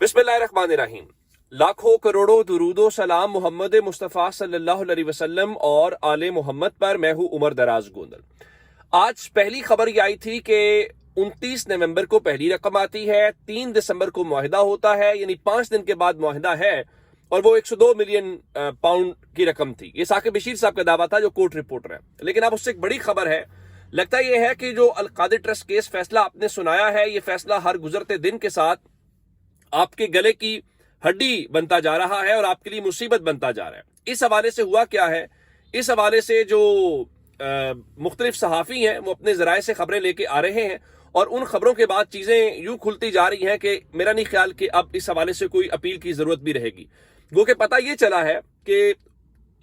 बिस्मिल्लाहिर्रहमानिर्रहीम। लाखों करोड़ों दुरूदो सलाम मोहम्मद मुस्तफ़ा सल्लल्लाहु अलैहि वसल्लम और आले मोहम्मद पर। मैं हूं उमर दराज गोंदल। आज पहली खबर ये आई थी कि 29 नवंबर को पहली रकम आती है, 3 दिसंबर को मुआहिदा होता है, यानी 5 दिन के बाद मुआहिदा है, और वो 102 मिलियन पाउंड की रकम थी। ये साकिब बशीर साहब का दावा था, जो कोर्ट रिपोर्टर है। लेकिन अब उससे एक बड़ी खबर है। लगता यह है कि जो अल-कादिर ट्रस्ट केस फैसला आपने सुनाया है, ये फैसला हर गुजरते दिन के साथ आपके गले की हड्डी बनता जा रहा है और आपके लिए मुसीबत बनता जा रहा है। इस हवाले से हुआ क्या है, इस हवाले से जो मुख्तलिफ सहाफ़ी हैं वो अपने ज़राए से खबरें लेके आ रहे हैं, और उन खबरों के बाद चीज़ें यूं खुलती जा रही हैं कि मेरा नहीं ख्याल कि अब इस हवाले से कोई अपील की ज़रूरत भी रहेगी। वो कि पता ये चला है कि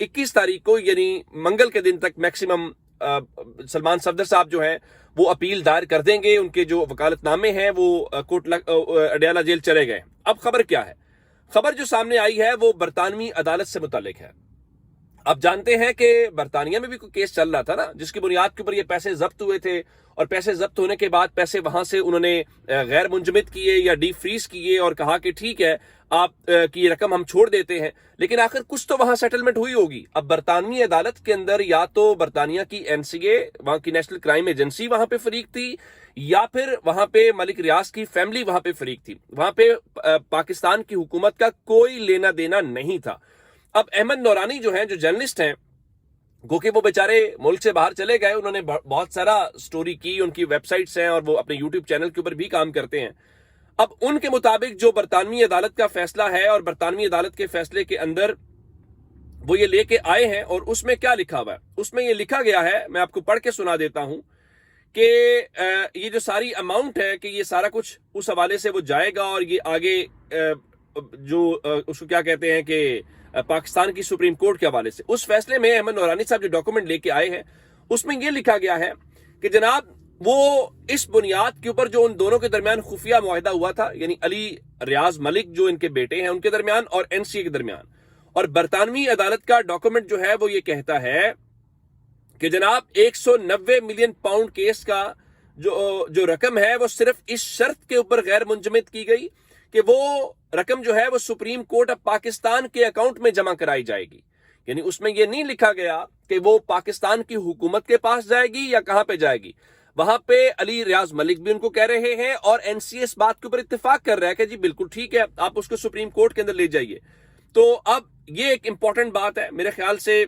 21 तारीख को यानी मंगल के दिन तक मैक्सिमम सलमान सफदर साहब जो हैं वो अपील दायर कर देंगे। उनके जो वकालतनामे हैं वो अडयाला जेल चले गए। अब खबर क्या है? खबर जो सामने आई है वो बरतानवी अदालत से मुतालिक है। अब जानते हैं कि बरतानिया में भी कोई केस चल रहा था ना, जिसकी बुनियाद के ऊपर ये पैसे जब्त हुए थे, और पैसे जब्त होने के बाद पैसे वहां से उन्होंने गैर मुंजमद किए या डी फ्रीज किए और कहा कि ठीक है आप की रकम हम छोड़ देते हैं। लेकिन आखिर कुछ तो वहां सेटलमेंट हुई होगी। अब बरतानवी अदालत के अंदर या तो बरतानिया की एनसीए, वहां की नेशनल क्राइम एजेंसी वहां पे फरीक थी, या फिर वहां पे मलिक रियाज की फैमिली वहां पे फरीक थी। वहां पे पाकिस्तान की हुकूमत का कोई लेना देना नहीं था। अब अहमद नौरानी जो हैं, जो जर्नलिस्ट हैं, गो कि वो बेचारे मुल्क से बाहर चले गए, उन्होंने बहुत सारा स्टोरी की, उनकी वेबसाइट्स हैं और वो अपने यूट्यूब चैनल के ऊपर भी काम करते हैं। अब उनके मुताबिक जो बरतानवी अदालत का फैसला है, और बरतानवी अदालत के फैसले के अंदर वो ये लेके आए हैं, और उसमें क्या लिखा हुआ है? उसमें ये लिखा गया है, मैं आपको पढ़ के सुना देता हूं कि ये जो सारी अमाउंट है कि ये सारा कुछ उस हवाले से वो जाएगा, और ये आगे जो उसको क्या कहते हैं कि पाकिस्तान की सुप्रीम कोर्ट के हवाले से उस फैसले में अहमद नौरानी साहब जो डॉक्यूमेंट लेके आए हैं उसमें यह लिखा गया है कि जनाब वो इस बुनियाद के ऊपर जो उन दोनों के दरमियान खुफिया मुआहिदा हुआ था, यानी अली रियाज मलिक जो इनके बेटे हैं उनके दरमियान और एनसीए के दरमियान, और बरतानवी अदालत का डॉक्यूमेंट जो है वो ये कहता है कि जनाब 190 मिलियन पाउंड केस का जो रकम है वो सिर्फ इस शर्त के ऊपर गैर मुंजमद की गई कि वो रकम जो है वो सुप्रीम कोर्ट ऑफ पाकिस्तान के अकाउंट में जमा कराई जाएगी। यानी उसमें यह नहीं लिखा गया कि वो पाकिस्तान की हुकूमत के पास जाएगी या कहां पे जाएगी। वहां पे अली रियाज मलिक भी उनको कह रहे हैं, और एनसीए इस बात के ऊपर इत्तेफाक कर रहा है कि जी बिल्कुल ठीक है, आप उसको सुप्रीम कोर्ट के अंदर ले जाइए। तो अब ये एक इंपॉर्टेंट बात है मेरे ख्याल से।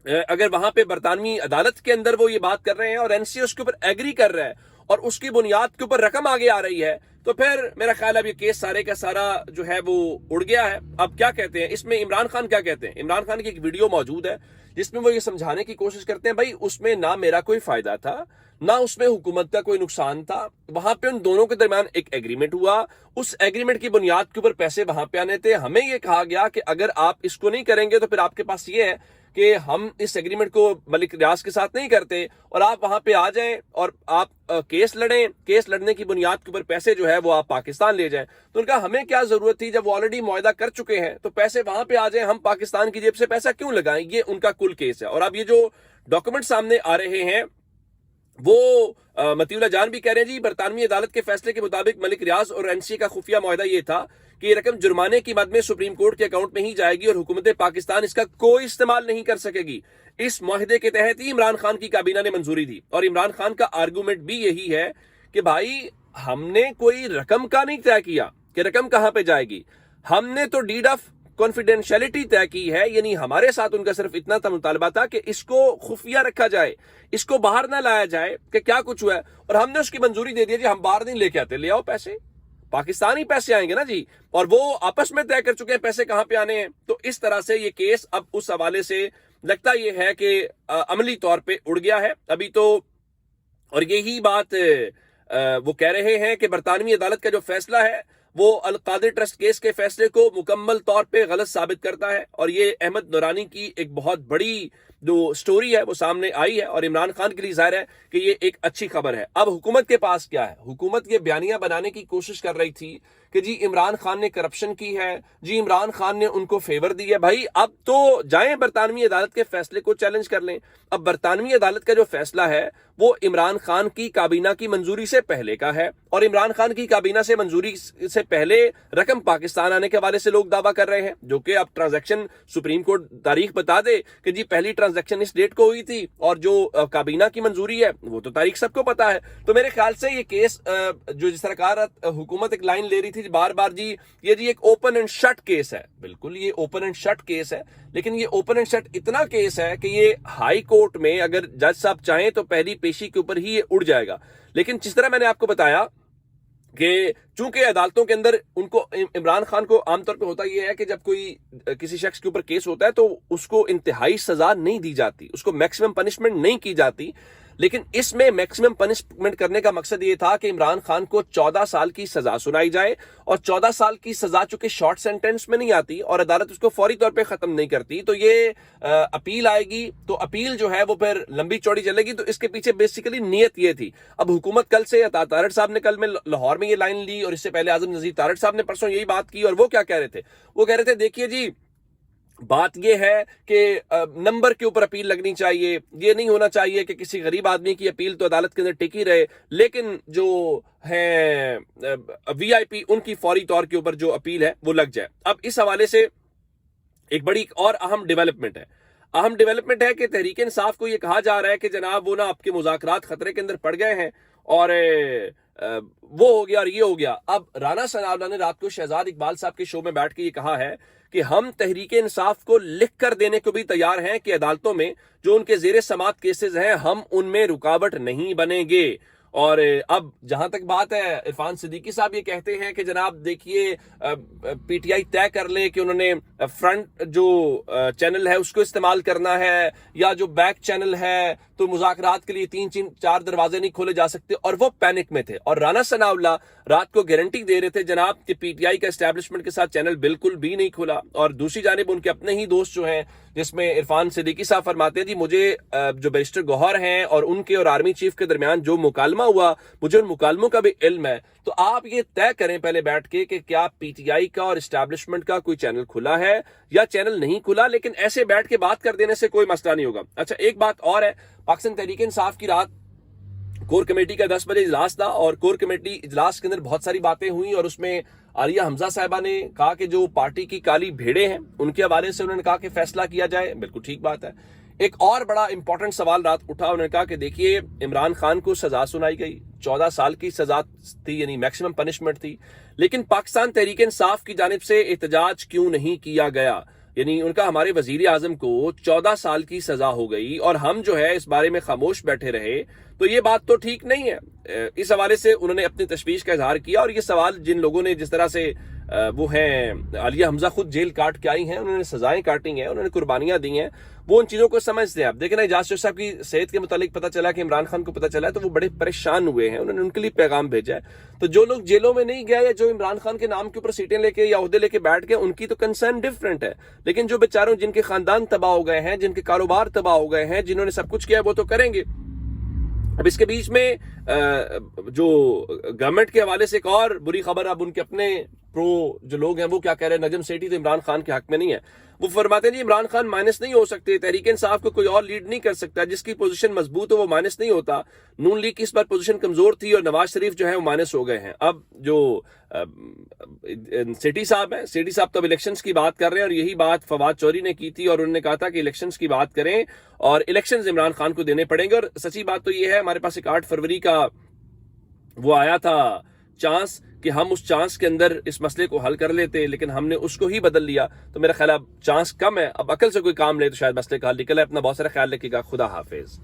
अगर वहां पे बरतानवी अदालत के अंदर वो ये बात कर रहे हैं और एनसीए उसके ऊपर एग्री कर रहा है और उसकी बुनियाद के ऊपर रकम आगे आ रही है, तो फिर मेरा ख्याल अब ये केस सारे का सारा जो है वो उड़ गया है। अब क्या कहते हैं इसमें इमरान खान क्या कहते हैं? इमरान खान की एक वीडियो मौजूद है जिसमें वो ये समझाने की कोशिश करते हैं, भाई उसमें ना मेरा कोई फायदा था, ना उसमें हुकूमत का कोई नुकसान था। वहां पे उन दोनों के दरमियान एक एग्रीमेंट हुआ, उस एग्रीमेंट की बुनियाद के ऊपर पैसे वहां पे आने थे। हमें ये कहा गया कि अगर आप इसको नहीं करेंगे तो फिर आपके पास ये है कि हम इस एग्रीमेंट को मलिक रियाज के साथ नहीं करते, और आप वहां पे आ जाएं और आप केस लड़ें, केस लड़ने की बुनियाद के ऊपर पैसे जो है वो आप पाकिस्तान ले जाएं। तो उनका हमें क्या जरूरत थी, जब वो ऑलरेडी मुआहिदा कर चुके हैं तो पैसे वहां पे आ जाएं, हम पाकिस्तान की जेब से पैसा क्यों लगाएं? ये उनका कुल केस है। और अब ये जो डॉक्यूमेंट सामने आ रहे हैं वो मतीउल्लाह जान भी कह रहे हैं जी बरतानवी अदालत के फैसले के मुताबिक मलिक रियाज और एनसीए का खुफिया मुआहिदा ये था कि ये रकम जुर्माने की मद में सुप्रीम कोर्ट के अकाउंट में ही जाएगी और हुकूमत पाकिस्तान इसका कोई इस्तेमाल नहीं कर सकेगी। इस मुआहिदे के तहत ही इमरान खान की काबीना ने मंजूरी दी, और इमरान खान का आर्गूमेंट भी यही है कि भाई हमने कोई रकम का नहीं तय किया कि रकम कहां पे जाएगी, हमने तो डीड ऑफ कॉन्फिडेंशियलिटी तय की है। यानी हमारे साथ उनका सिर्फ इतना था मुतालबा था कि इसको खुफिया रखा जाए, इसको बाहर ना लाया जाए कि क्या कुछ हुआ है, और हमने उसकी मंजूरी दे दी जी हम बाहर नहीं लेके आते, ले आओ पैसे, पाकिस्तानी पैसे आएंगे ना जी, और वो आपस में तय कर चुके हैं पैसे कहां पे आने हैं। तो इस तरह से ये केस अब उस हवाले से लगता ये है कि अमली तौर पे उड़ गया है अभी तो। और यही बात वो कह रहे हैं कि बरतानवी अदालत का जो फैसला है वो अल-कादिर ट्रस्ट केस के फैसले को मुकम्मल तौर पे गलत साबित करता है, और ये अहमद नौरानी की एक बहुत बड़ी जो स्टोरी है वो सामने आई है, और इमरान खान के लिए जाहिर है कि ये एक अच्छी खबर है। अब हुकूमत के पास क्या है? हुकूमत ये बयानियां बनाने की कोशिश कर रही थी कि जी इमरान खान ने करप्शन की है, जी इमरान खान ने उनको फेवर दी है। भाई अब तो जाएं बरतानवी अदालत के फैसले को चैलेंज कर लें। अब बरतानवी अदालत का जो फैसला है وہ عمران خان کی کابینہ کی منظوری سے پہلے کا ہے، اور عمران خان کی کابینہ سے منظوری سے پہلے رقم پاکستان آنے کے حوالے سے لوگ دعویٰ کر رہے ہیں، جو کہ اب ٹرانزیکشن سپریم کورٹ تاریخ بتا دے کہ جی پہلی ٹرانزیکشن اس ڈیٹ کو ہوئی تھی، اور جو کابینہ کی منظوری ہے وہ تو تاریخ سب کو پتا ہے۔ تو میرے خیال سے یہ کیس جو سرکار حکومت ایک لائن لے رہی تھی بار بار، جی یہ جی ایک اوپن اینڈ شٹ کیس ہے، بالکل یہ اوپن اینڈ شٹ کیس ہے، لیکن یہ اوپن اینڈ شٹ اتنا کیس ہے کہ یہ ہائی کورٹ میں اگر جج صاحب چاہیں تو پہلی پیشی کے اوپر ہی یہ اڑ جائے گا۔ لیکن جس طرح میں نے آپ کو بتایا کہ چونکہ عدالتوں کے اندر ان کو عمران خان کو عام طور پہ ہوتا یہ ہے کہ جب کوئی کسی شخص کے اوپر کیس ہوتا ہے تو اس کو انتہائی سزا نہیں دی جاتی، اس کو میکسیمم پنشمنٹ نہیں کی جاتی، لیکن اس میں میکسیمم پنشمنٹ کرنے کا مقصد یہ تھا کہ عمران خان کو 14 سال کی سزا سنائی جائے، اور 14 سال کی سزا چونکہ شارٹ سینٹنس میں نہیں آتی اور عدالت اس کو فوری طور پہ ختم نہیں کرتی، تو یہ اپیل آئے گی، تو اپیل جو ہے وہ پھر لمبی چوڑی چلے گی۔ تو اس کے پیچھے بیسیکلی نیت یہ تھی۔ اب حکومت کل سے، تارڑ صاحب نے کل میں لاہور میں یہ لائن لی، اور اس سے پہلے اعظم نذیر تارڑ صاحب نے پرسوں یہی بات کی، اور وہ کیا کہہ رہے تھے؟ وہ کہہ رہے تھے دیکھیے جی بات یہ ہے کہ نمبر کے اوپر اپیل لگنی چاہیے، یہ نہیں ہونا چاہیے کہ کسی غریب آدمی کی اپیل تو عدالت کے اندر ٹکی رہے، لیکن جو ہیں وی آئی پی ان کی فوری طور کے اوپر جو اپیل ہے وہ لگ جائے۔ اب اس حوالے سے ایک بڑی اور اہم ڈیولپمنٹ ہے کہ تحریک انصاف کو یہ کہا جا رہا ہے کہ جناب وہ نا آپ کے مذاکرات خطرے کے اندر پڑ گئے ہیں، اور وہ ہو گیا اور یہ ہو گیا۔ اب رانا ثناء اللہ نے رات کو شہزاد اقبال صاحب کے شو میں بیٹھ کے یہ کہا ہے کہ ہم تحریک انصاف کو لکھ کر دینے کو بھی تیار ہیں کہ عدالتوں میں جو ان کے زیر سماعت کیسز ہیں ہم ان میں رکاوٹ نہیں بنیں گے۔ اور اب جہاں تک بات ہے، عرفان صدیقی صاحب یہ کہتے ہیں کہ جناب دیکھیے پی ٹی آئی طے کر لے کہ انہوں نے فرنٹ جو چینل ہے اس کو استعمال کرنا ہے یا جو بیک چینل ہے، تو مذاکرات کے لیے 3-4 دروازے نہیں کھولے جا سکتے، اور وہ پینک میں تھے۔ اور رانا ثناء اللہ رات کو گارنٹی دے رہے تھے جناب کہ پی ٹی آئی کا اسٹیبلشمنٹ کے ساتھ چینل بالکل بھی نہیں کھولا، اور دوسری جانب ان کے اپنے ہی دوست جو ہیں، جس میں عرفان صدیقی صاحب فرماتے ہیں جی مجھے جو بیرسٹر گوہر ہیں اور ان کے اور آرمی چیف کے درمیان جو مکالمہ ہوا، مجھے ان مکالموں کا بھی علم ہے۔ تو آپ یہ طے کریں پہلے بیٹھ کے کہ کیا پی ٹی آئی کا اور اسٹیبلشمنٹ کا کوئی چینل کھلا ہے یا چینل نہیں کھلا، لیکن ایسے بیٹھ کے بات کر دینے سے کوئی مسئلہ نہیں ہوگا۔ اچھا ایک بات اور ہے، پاکستان تحریک انصاف کی رات کور کمیٹی کا 10 بجے اجلاس تھا، اور کور کمیٹی اجلاس کے اندر بہت ساری باتیں ہوئیں، اور اس میں عالیہ حمزہ صاحبہ نے کہا کہ جو پارٹی کی کالی بھیڑیں ہیں ان کے حوالے سے انہوں نے کہا کہ فیصلہ کیا جائے، بالکل ٹھیک بات ہے۔ ایک اور بڑا امپورٹنٹ سوال رات اٹھا، انہوں نے کہا کہ دیکھیے عمران خان کو سزا سنائی گئی، 14 سال کی سزا تھی، یعنی میکسیمم پنشمنٹ تھی، لیکن پاکستان تحریک انصاف کی جانب سے احتجاج کیوں نہیں کیا گیا؟ یعنی ان کا ہمارے وزیر اعظم کو 14 سال کی سزا ہو گئی اور ہم جو ہے اس بارے میں خاموش بیٹھے رہے، تو یہ بات تو ٹھیک نہیں ہے۔ اس حوالے سے انہوں نے اپنی تشویش کا اظہار کیا، اور یہ سوال جن لوگوں نے جس طرح سے وہ ہیں عالیہ حمزہ خود جیل کاٹ کے آئی ہیں، انہوں نے سزائیں کاٹی ہیں، انہوں نے قربانیاں دی ہیں، وہ ان چیزوں کو سمجھتے ہیں۔ اب دیکھیں نا اعجاز شریف صاحب کی صحت کے متعلق پتہ چلا کہ عمران خان کو پتہ چلا ہے، تو وہ بڑے پریشان ہوئے ہیں، انہوں نے ان کے لیے پیغام بھیجا ہے۔ تو جو لوگ جیلوں میں نہیں گئے یا جو عمران خان کے نام کے اوپر سیٹیں لے کے یا عہدے لے کے بیٹھ گئے، ان کی تو کنسرن ڈفرینٹ ہے، لیکن جو بیچاروں جن کے خاندان تباہ ہو گئے ہیں، جن کے کاروبار تباہ ہو گئے ہیں، جنہوں نے سب کچھ کیا وہ تو کریں گے۔ اب اس کے بیچ میں جو گورنمنٹ کے حوالے سے ایک اور بری خبر، اب ان کے اپنے پرو جو لوگ ہیں وہ کیا کہہ رہے ہیں، نجم سیٹھی تو عمران خان کے حق میں نہیں ہے، وہ فرماتے ہیں جی عمران خان مائنس نہیں ہو سکتے، تحریک انصاف کو کوئی اور لیڈ نہیں کر سکتا، جس کی پوزیشن مضبوط ہو وہ مائنس نہیں ہوتا، نون لیگ کی اس بار پوزیشن کمزور تھی اور نواز شریف جو ہے وہ مائنس ہو گئے ہیں۔ اب جو سیٹھی صاحب ہیں، سیٹھی صاحب تو اب الیکشنز کی بات کر رہے ہیں، اور یہی بات فواد چوہدری نے کی تھی، اور انہوں نے کہا تھا کہ الیکشنز کی بات کریں اور الیکشنز عمران خان کو دینے پڑیں گے۔ اور سچی بات تو یہ ہے، ہمارے پاس ایک 8 فروری کا وہ آیا تھا چانس کہ ہم اس چانس کے اندر اس مسئلے کو حل کر لیتے، لیکن ہم نے اس کو ہی بدل لیا، تو میرا خیال اب چانس کم ہے، اب عقل سے کوئی کام لے تو شاید مسئلے کا حل نکل ہے۔ اپنا بہت سارا خیال رکھیے گا، خدا حافظ۔